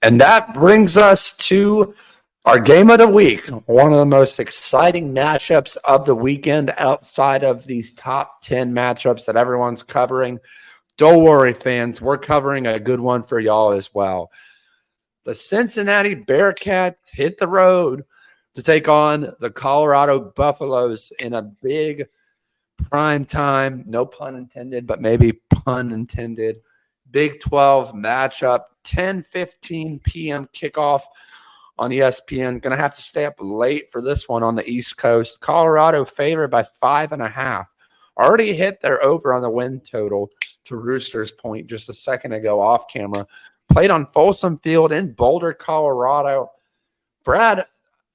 And that brings us to our game of the week, one of the most exciting matchups of the weekend outside of these top 10 matchups that everyone's covering. Don't worry, fans. We're covering a good one for y'all as well. The Cincinnati Bearcats hit the road to take on the Colorado Buffaloes in a big prime time, no pun intended, but maybe pun intended, Big 12 matchup, 10:15 p.m. kickoff on ESPN. Going to have to stay up late for this one on the East Coast. Colorado favored by 5.5. Already hit their over on the win total to Rooster's point just a second ago off camera. Played on Folsom Field in Boulder, Colorado. Brad,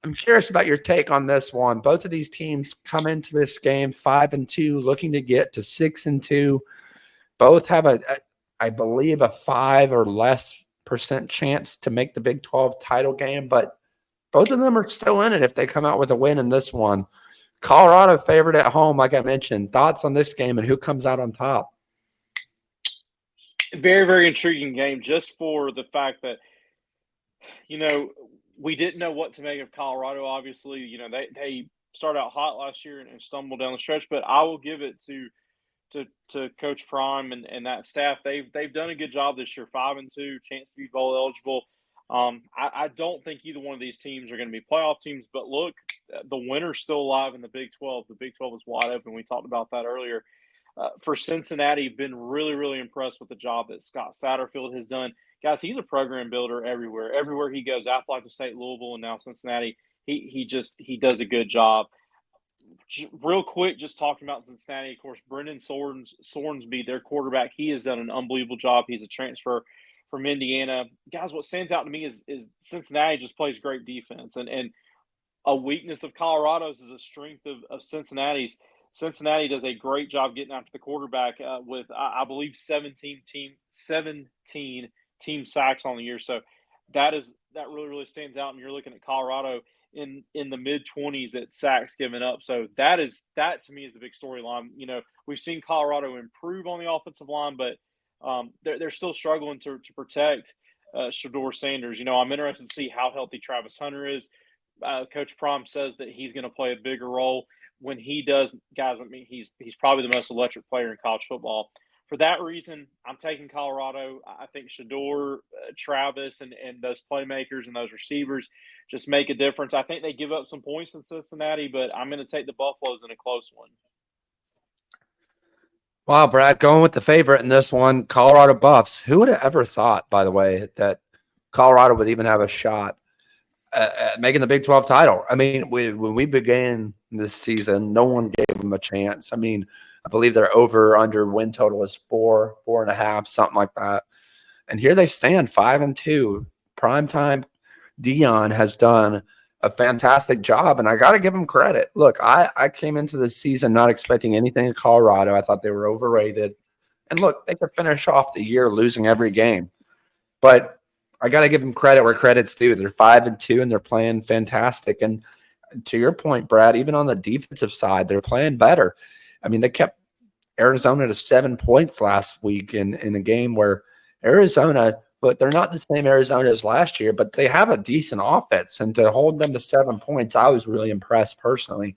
I'm curious about your take on this one. Both of these teams come into this game 5-2, looking to get to 6-2. Both have I believe, a 5 or less % chance to make the Big 12 title game, but both of them are still in it if they come out with a win in this one. Colorado favored at home, like I mentioned. Thoughts on this game and who comes out on top? Very, very intriguing game just for the fact that, we didn't know what to make of Colorado. Obviously, they started out hot last year and stumbled down the stretch, but I will give it to Coach Prime and that staff. They've done a good job this year. 5-2, chance to be bowl eligible. I don't think either one of these teams are going to be playoff teams, but look, the winner's still alive in the Big 12. The Big 12 is wide open. We talked about that earlier. For Cincinnati, been really, really impressed with the job that Scott Satterfield has done. Guys, he's a program builder everywhere. Everywhere he goes, Appalachian State, Louisville, and now Cincinnati, he does a good job. Real quick, just talking about Cincinnati, of course, Brendan Sorensby, their quarterback, he has done an unbelievable job. He's a transfer from Indiana. Guys, what stands out to me is Cincinnati just plays great defense. And a weakness of Colorado's is a strength of Cincinnati's. Cincinnati does a great job getting after the quarterback with, I believe, 17 team sacks on the year. So that really, really stands out. And you're looking at Colorado in the mid-20s at sacks given up. So that to me is the big storyline. We've seen Colorado improve on the offensive line, but they're still struggling to protect Shedeur Sanders. I'm interested to see how healthy Travis Hunter is. Coach Prom says that he's going to play a bigger role. When he does, guys, he's probably the most electric player in college football. For that reason, I'm taking Colorado. I think Shedeur, Travis, and those playmakers and those receivers just make a difference. I think they give up some points in Cincinnati, but I'm going to take the Buffaloes in a close one. Wow, Brad, going with the favorite in this one, Colorado Buffs. Who would have ever thought, by the way, that Colorado would even have a shot at making the Big 12 title? I mean, when we began this season, no one gave them a chance. I mean, I believe their over-under win total is 4.5, something like that. And here they stand, 5-2. Primetime Dion has done a fantastic job, and I got to give him credit. Look, I came into the season not expecting anything in Colorado. I thought they were overrated. And look, they could finish off the year losing every game. But I got to give them credit where credit's due. They're 5-2, and they're playing fantastic. And to your point, Brad, even on the defensive side, they're playing better. I mean, they kept Arizona to 7 points last week in a game where Arizona, but they're not the same Arizona as last year, but they have a decent offense. And to hold them to 7 points, I was really impressed personally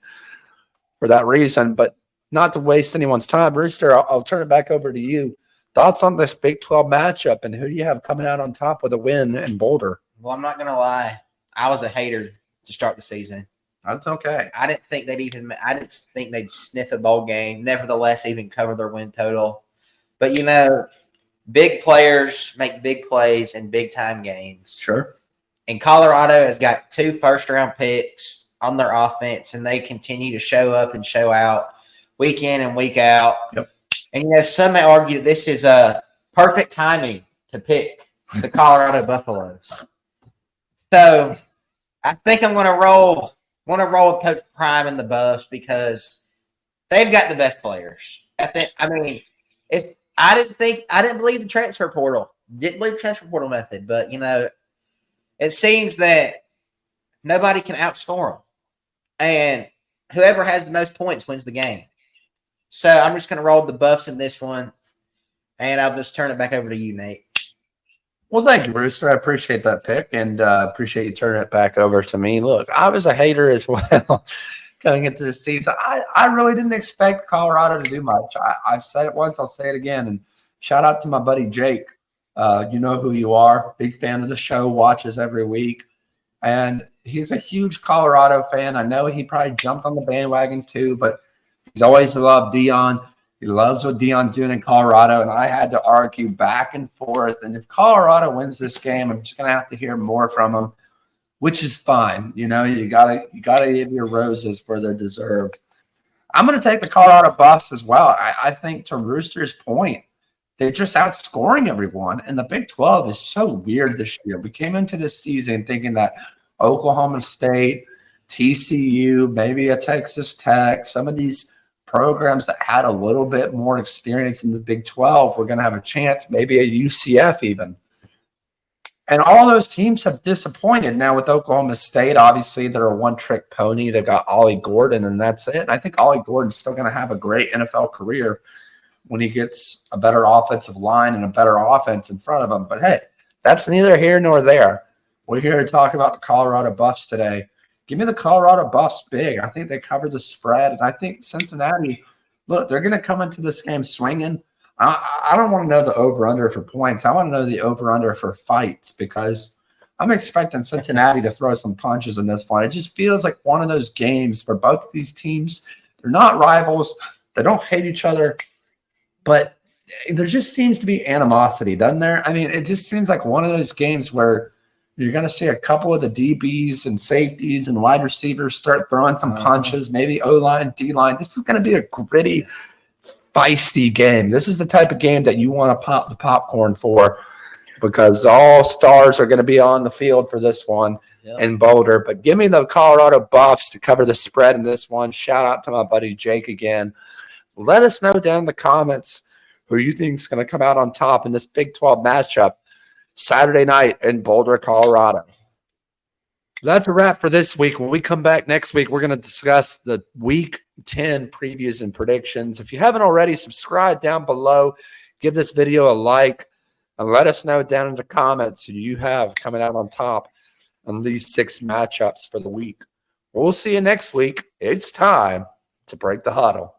for that reason. But not to waste anyone's time, Rooster, I'll turn it back over to you. Thoughts on this Big 12 matchup, and who do you have coming out on top with a win in Boulder? Well, I'm not going to lie. I was a hater to start the season. That's okay. I didn't think they'd sniff a bowl game, nevertheless even cover their win total. But, big players make big plays in big-time games. Sure. And Colorado has got 2 first-round picks on their offense, and they continue to show up and show out week in and week out. Yep. And, some may argue that this is perfect timing to pick the Colorado Buffaloes. So I think I'm going to roll with Coach Prime and the Buffs because they've got the best players. I didn't believe the transfer portal. Didn't believe the transfer portal method, but it seems that nobody can outscore them, and whoever has the most points wins the game. So I'm just going to roll the Buffs in this one, and I'll just turn it back over to you, Nate. Well, thank you, Brewster. I appreciate that pick and appreciate you turning it back over to me. Look, I was a hater as well going into the season. I really didn't expect Colorado to do much. I've said it once, I'll say it again. And shout out to my buddy Jake. You know who you are. Big fan of the show, watches every week. And he's a huge Colorado fan. I know he probably jumped on the bandwagon too, but he's always loved Dion. He loves what Dion's doing in Colorado, and I had to argue back and forth. And if Colorado wins this game, I'm just going to have to hear more from him, which is fine. You know, you gotta give your roses where they're deserved. I'm going to take the Colorado Buffs as well. I think, to Rooster's point, they're just outscoring everyone, and the Big 12 is so weird this year. We came into this season thinking that Oklahoma State, TCU, maybe a Texas Tech, some of these programs that had a little bit more experience in the Big 12 were going to have a chance, maybe a UCF even. And all those teams have disappointed. Now with Oklahoma State, obviously they're a one-trick pony. They've got Ollie Gordon, and that's it. And I think Ollie Gordon's still going to have a great NFL career when he gets a better offensive line and a better offense in front of him. But hey, that's neither here nor there. We're here to talk about the Colorado Buffs today. Give me the Colorado Buffs big. I think they cover the spread. And I think Cincinnati, look, they're going to come into this game swinging. I don't want to know the over-under for points. I want to know the over-under for fights, because I'm expecting Cincinnati to throw some punches in this one. It just feels like one of those games where both of these teams, they're not rivals. They don't hate each other. But there just seems to be animosity, doesn't there? I mean, it just seems like one of those games where you're going to see a couple of the DBs and safeties and wide receivers start throwing some punches, maybe O-line, D-line. This is going to be a gritty, feisty game. This is the type of game that you want to pop the popcorn for, because all stars are going to be on the field for this one in Boulder. But give me the Colorado Buffs to cover the spread in this one. Shout out to my buddy Jake again. Let us know down in the comments who you think is going to come out on top in this Big 12 matchup Saturday night in Boulder, Colorado. That's a wrap for this week. When we come back next week, we're going to discuss the Week 10 previews and predictions. If you haven't already, subscribe down below. Give this video a like. And let us know down in the comments who you have coming out on top on these 6 matchups for the week. We'll see you next week. It's time to break the huddle.